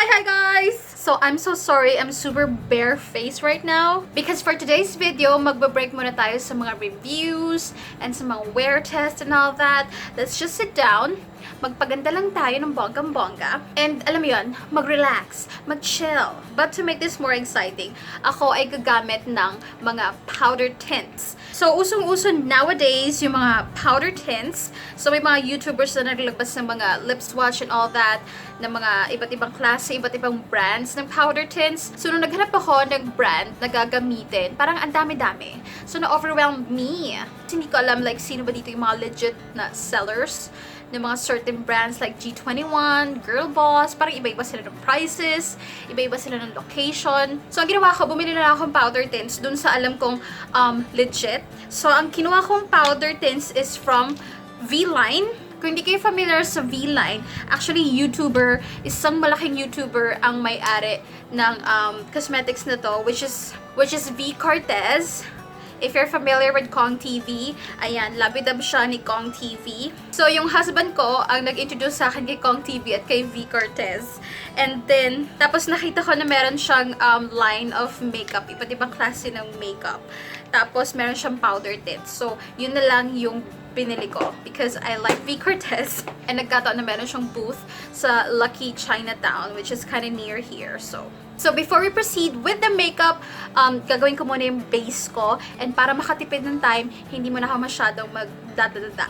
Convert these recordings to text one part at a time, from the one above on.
Hi guys! So I'm so sorry, I'm super bare-faced right now because for today's video, magbe-break muna tayo sa mga reviews and sa mga wear test and all that. Let's just sit down, magpaganda lang tayo ng bonggang-bongga, and alam mo yun, mag-relax, mag-chill. But to make this more exciting, ako ay gagamit ng mga powder tints. So, usong-uso nowadays yung mga powder tints. So, may mga YouTubers na naglabas ng mga lip swatch and all that, ng mga iba't ibang klase, iba't ibang brands ng powder tints. So, nung naghanap ako ng brand na gagamitin, parang ang dami-dami. So, na-overwhelmed me. Hindi ko alam, like, sino ba dito yung mga legit na sellers ng mga certain brands like G21, Girl Boss, parang iba-iba sila ng prices, iba-iba sila ng location. So, ang ginawa ko, bumili na lang akong powder tints dun sa alam kong legit. So, ang kinuha kong powder tints is from V-Line. Kung hindi kayo familiar sa V-Line, actually, YouTuber, isang malaking YouTuber ang may-ari ng cosmetics na to, which is V. Cortez. If you're familiar with Kong TV, ayan, labidab siya ni Kong TV. So, yung husband ko ang nag-introduce sa akin kay Kong TV at kay V. Cortez. And then, tapos nakita ko na meron siyang line of makeup, iba't ibang klase ng makeup. Tapos, meron siyang powder tints. So, yun na lang yung pinili ko because I like V. Cortez. And nagkataon na meron siyang booth sa Lucky Chinatown, which is kind of near here. So before we proceed with the makeup, gagawin ko muna yung base ko. And para makatipid ng time, hindi mo na ako masyadong magdadadada.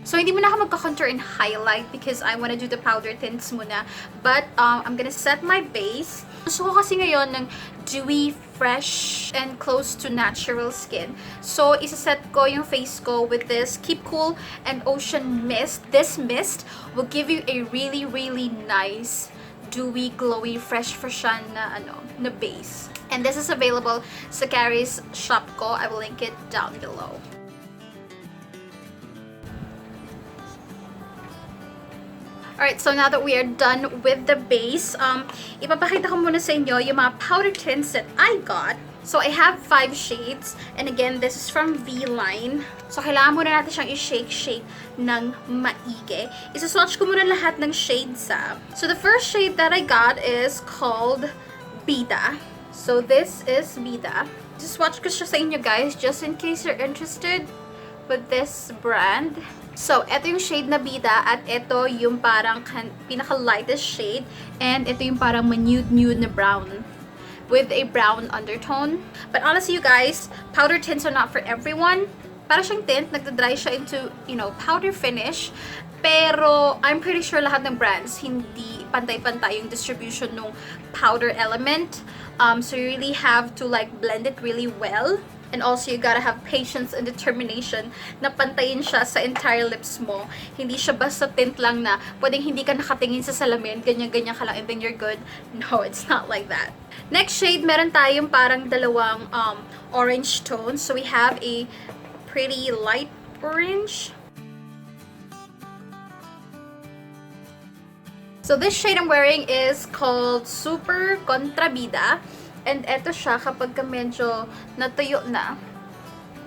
So, hindi muna ako magka-contour and highlight because I wanna do the powder tints muna. But, I'm gonna set my base. Gusto ko kasi ngayon ng dewy, fresh, and close to natural skin. So, isaset ko yung face ko with this Keep Cool and Ocean Mist. This mist will give you a really, really nice, dewy, glowy, fresh na base. And this is available sa Carrie's shop ko. I will link it down below. Alright, so now that we are done with the base, ipapakita ko muna sa inyo yung mga powder tints that I got. So, I have 5 shades. And again, this is from V-Line. So, kailangan muna natin siyang i-shake ng maigi. Isa-swatch ko muna lahat ng shades. So, the first shade that I got is called Bida. So, this is Bida. Isa-swatch ko siya sa inyo, guys, just in case you're interested with this brand. So, ito yung shade na Bida at ito yung parang pinaka-lightest shade and ito yung parang nude na brown with a brown undertone. But honestly, you guys, powder tints are not for everyone. Para siyang tint, nagda-dry siya into, powder finish. Pero, I'm pretty sure lahat ng brands, hindi pantay-pantay yung distribution ng powder element. So, you really have to blend it really well. And also, you gotta have patience and determination na pantayin siya sa entire lips mo. Hindi siya basta tint lang na pwedeng hindi ka nakatingin sa salamin, ganyan-ganyan ka lang, and then you're good. No, it's not like that. Next shade, meron tayong parang dalawang orange tones. So, we have a pretty light orange. So, this shade I'm wearing is called Super Contrabida. And eto siya kapag medyo natuyo na.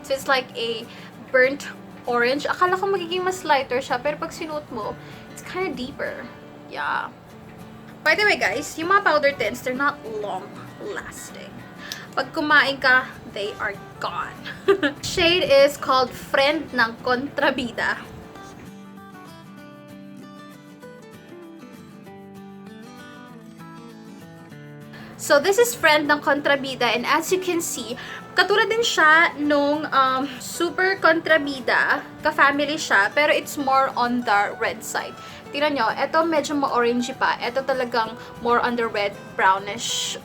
So, it's like a burnt orange. Akala ko magiging mas lighter siya, pero pag sinuot mo, it's kind of deeper. Yeah. By the way, guys, yung mga powder tints, they're not long-lasting. Pag kumain ka, they are gone. Shade is called Friend ng Contrabida. So, this is Friend ng Contrabida, and as you can see, katulad din siya nung Super Contrabida, ka-family siya, pero it's more on the red side. Tingnan nyo, ito medyo ma-orangey pa. Ito talagang more on the red, brownish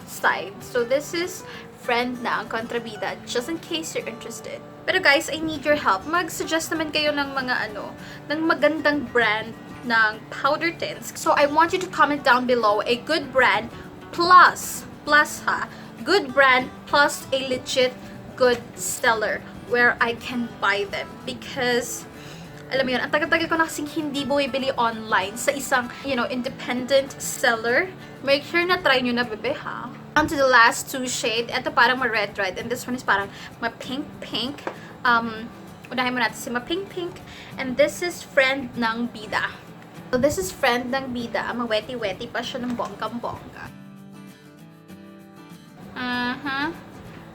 side. So, this is Friend ng Contrabida, just in case you're interested. Pero guys, I need your help. Mag-suggest naman kayo ng mga ng magandang brand ng powder tints. So I want you to comment down below a good brand plus Plus ha, good brand plus a legit good seller where I can buy them. Because, alam mo yun, ang tagal-tagal ko na kasing hindi bumibili online sa isang, independent seller. Make sure na try nyo na, bebe, ha? Down to the last two shade. Ito parang ma-red-red. And this one is parang ma-pink-pink. Unahin mo natin si ma-pink-pink. And this is Friend ng Bida. So, this is Friend ng Bida. Ma-wetty-wetty pa siya ng bonggang-bongga.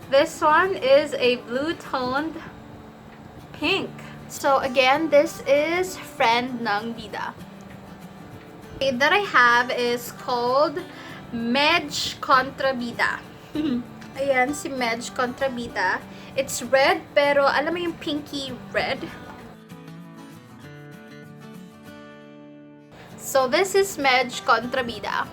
This one is a blue-toned pink. So, again, this is Friend ng Bida. Okay, that I have is called Medj Contra Bida. Ayan, si Medj Contra Bida. It's red, pero alam mo yung pinky red? So, this is Medj Contra Bida.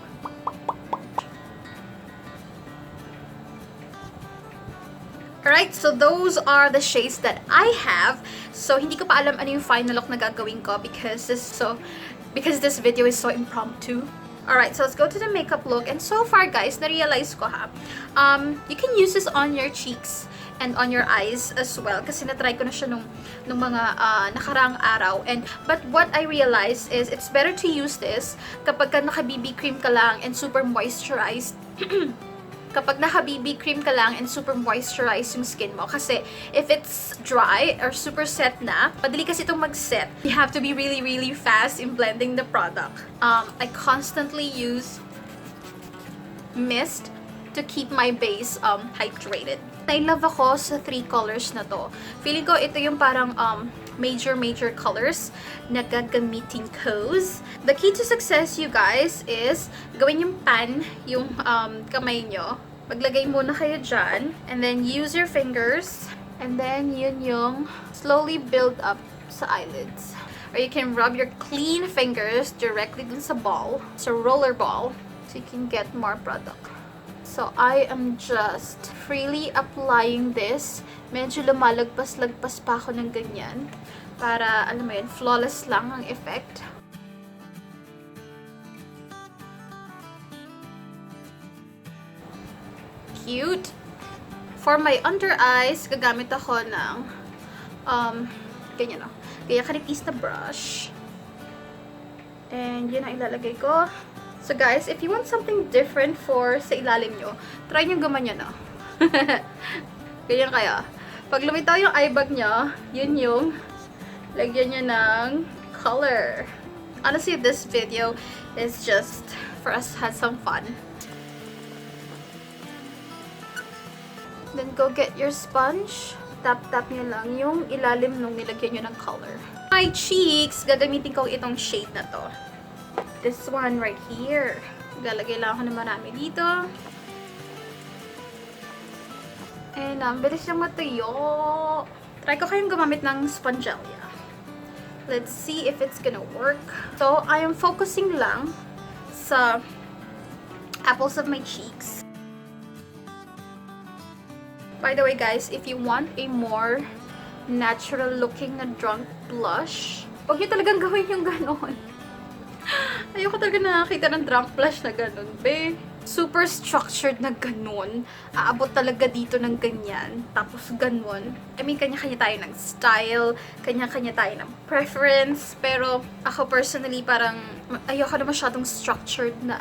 Alright, so those are the shades that I have. So, hindi ko pa alam ano yung final look na gagawin ko because this video is so impromptu. Alright, so let's go to the makeup look. And so far, guys, na-realize ko ha, you can use this on your cheeks and on your eyes as well. Kasi na-try ko na siya nung mga nakaraang araw. But what I realized is it's better to use this kapag ka naka-BB cream ka lang and super moisturized. Kapag naka-BB cream ka lang and super moisturized yung skin mo. Kasi if it's dry or super set na, madali kasi itong mag-set. You have to be really, really fast in blending the product. I constantly use mist to keep my base hydrated. I love ako sa 3 colors na to. Feeling ko ito yung parang major colors na gagamitin ko. The key to success, you guys, is gawin yung pan, yung kamay nyo. Maglagay muna kayo dyan. And then use your fingers. And then yun yung slowly build up sa eyelids. Or you can rub your clean fingers directly dun sa ball. Sa roller ball. So you can get more product. So, I am just freely applying this. Medyo lumalagpas-lagpas pa ako ng ganyan. Para, alam mo yun, flawless lang ang effect. Cute! For my under eyes, gagamit ako ng, ganyan o. Kaya kanipis na brush. And yun ang ilalagay ko. So guys, if you want something different for sa ilalim nyo, try nyo gumanyan, no? Ganyan kaya. Pag lumitaw yung eye bag nyo, yun yung lagyan nyo ng color. Honestly, this video is just for us to have some fun. Then go get your sponge. Tap-tap nyo lang yung ilalim nung nilagyan nyo ng color. My cheeks, gagamitin ko itong shade na to. This one right here. Lalagay lang ako ng marami dito. And bilis niyang matuyo. Try ko kayong gumamit ng spongelia. Let's see if it's gonna work. So, I am focusing lang sa apples of my cheeks. By the way, guys, if you want a more natural looking na drunk blush, huwag niyo talagang gawin yung ganon. Ayoko talaga nakakita ng drunk blush na ganun, be. Super structured na ganun. Aabot talaga dito ng ganyan. Tapos ganun. I mean, kanya-kanya tayo ng style. Kanya-kanya tayo ng preference. Pero, ako personally, parang ayoko na masyadong structured na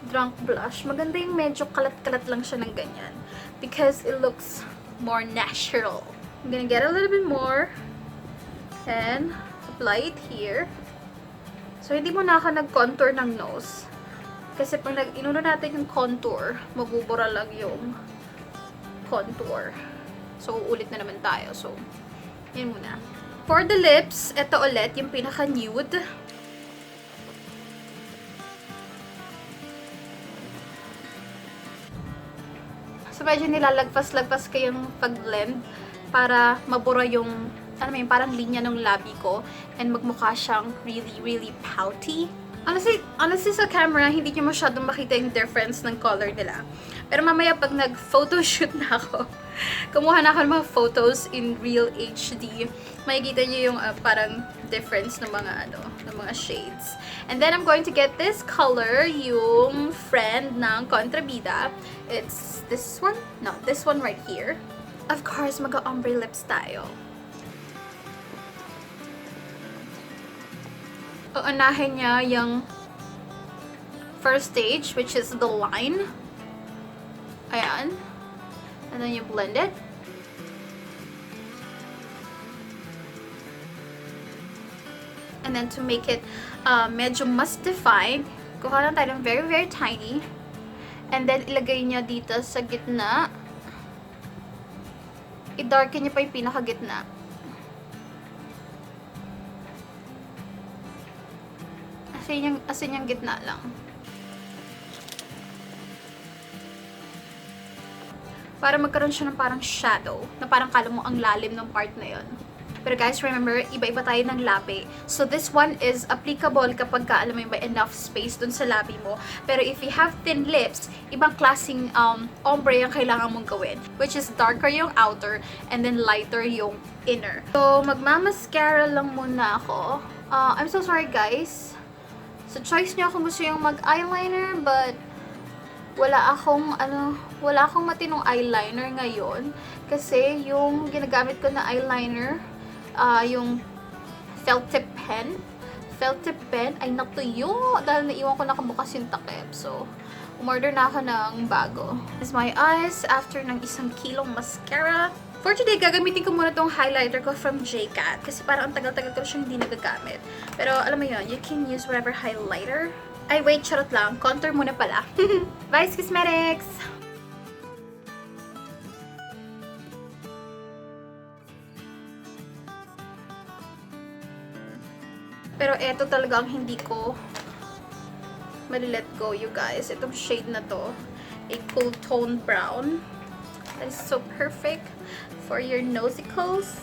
drunk blush. Maganda yung medyo kalat-kalat lang siya ng ganyan. Because it looks more natural. I'm gonna get a little bit more. And, apply it here. So, hindi mo na ako nag-contour ng nose. Kasi pag inuno natin yung contour, mabubura lang yung contour. So, uulit na naman tayo. So, yun muna. For the lips, ito ulit, yung pinaka-nude. So, medyo nilalagpas-lagpas ko yung pag-blend para mabura yung parang linya ng labi ko and magmukha siyang really, really pouty. Honestly sa camera, hindi nyo masyadong makita yung difference ng color nila. Pero mamaya pag nag-photoshoot na ako, kumuha na ako ng mga photos in real HD, makikita nyo yung parang difference ng mga ng mga shades. And then I'm going to get this color, yung friend ng kontrabida. It's this one? No, this one right here. Of course, mag-ombre lips tayo. Uunahin niya yung first stage, which is the line. Ayan. And then you blend it. And then to make it medyo mas defined, kuha lang tayo ng very, very tiny. And then ilagay niya dito sa gitna. I-darken niya pa yung pinaka-gitna. Asin yung gitna lang. Para magkaroon siya ng parang shadow, na parang kala mo ang lalim ng part na yon. Pero guys, remember, iba-iba tayo ng labi. So this one is applicable kapag ka, alam mo, may enough space dun sa labi mo. Pero if you have thin lips, ibang klaseng ombre yung kailangan mong gawin. Which is darker yung outer, and then lighter yung inner. So, magmamascara lang muna ako. I'm so sorry guys. So, choice nyo kung gusto yung mag-eyeliner, but wala akong matinong eyeliner ngayon. Kasi yung ginagamit ko na eyeliner, yung felt tip pen ay natuyo dahil naiwan ko nakabukas yung takip. So, umorder na ako ng bago. This is my eyes after ng 1 kilong mascara. For today, gagamitin ko muna tong highlighter ko from J.CAT kasi parang ang tagal-tagal ko siyang hindi nagagamit. Pero alam mo yun, you can use whatever highlighter. Ay, wait, charot lang. Contour muna pala. Vice Cosmetics! Pero eto talaga ang hindi ko mali-let go, you guys. Itong shade na to, a cool tone brown. That is so perfect for your nosicles.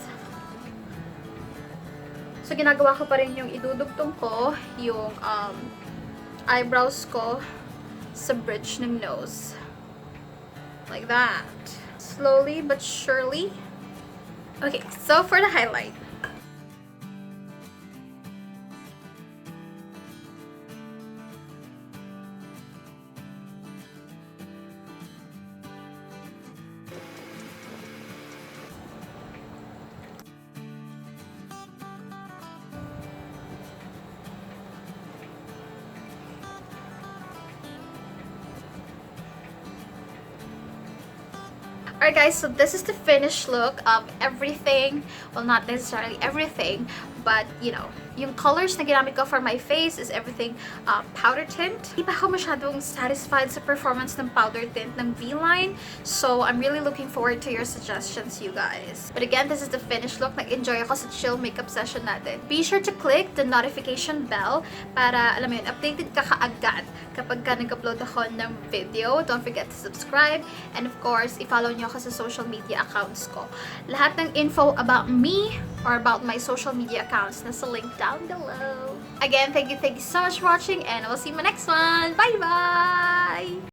So, ginagawa ko pa rin yung idudugtong ko, yung eyebrows ko sa bridge ng nose. Like that. Slowly but surely. Okay, so for the highlight. Alright guys, so this is the finished look of everything. Well, not necessarily everything, but you know, yung colors na ginamit ko for my face is everything powder tint. Hindi pa ako masyadong satisfied sa performance ng powder tint ng V-Line. So, I'm really looking forward to your suggestions, you guys. But again, this is the finished look. Nag-enjoy ako sa chill makeup session natin. Be sure to click the notification bell para, alam mo yun, updated ka kaagad kapag ka nag-upload ako ng video. Don't forget to subscribe. And of course, i-follow nyo ako sa social media accounts ko. Lahat ng info about me or about my social media accounts nasa link down below. Again, thank you so much for watching, and I will see you in my next one. Bye-bye!